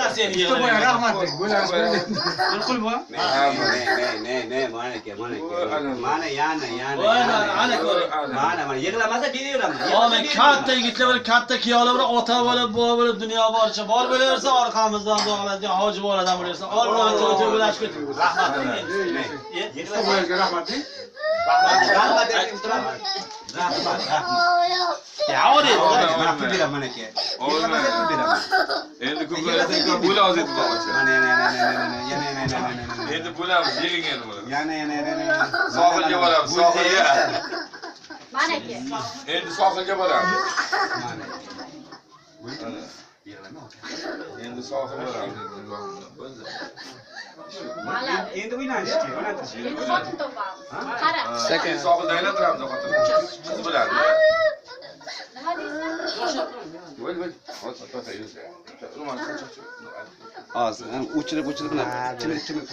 Mana seni İşte bu ya rahmatli. Qul bu. Ne, mana yani. Mana yig'lamasa beraveramiz. Amin. Katta yigitlar bo'lib, katta kiyolar bo'lib, ota bo'lib, bobo bo'lib, dunyo boricha bor bo'laversa, orqamizdan duolaydigan hoji boladan bo'laversa, Alloh o'tib bo'lib ketib. Rahmat. İşte bu ya rahmatli. Rahmat aytib turaman. Rahmat. Ya, ori. Mana pul beraman aka. Yig'lamasa pul beraman. Endi ko'plardan bo'lamiz deb qo'ymoqchi. Yana. Endi bo'lamiz, yig'ing endi buni. Yana. Sohilga boramiz, sohilga. Mana aka. Endi sohilga boramiz. Endi sohilga boramiz. Endi o'ynashchi, Endi sotib topamiz. Qara. Sohilda aylantiramiz xotin. Qiz bilan. Nima deysan? Bo'l. Ota yuz. hozir o'chirib chimib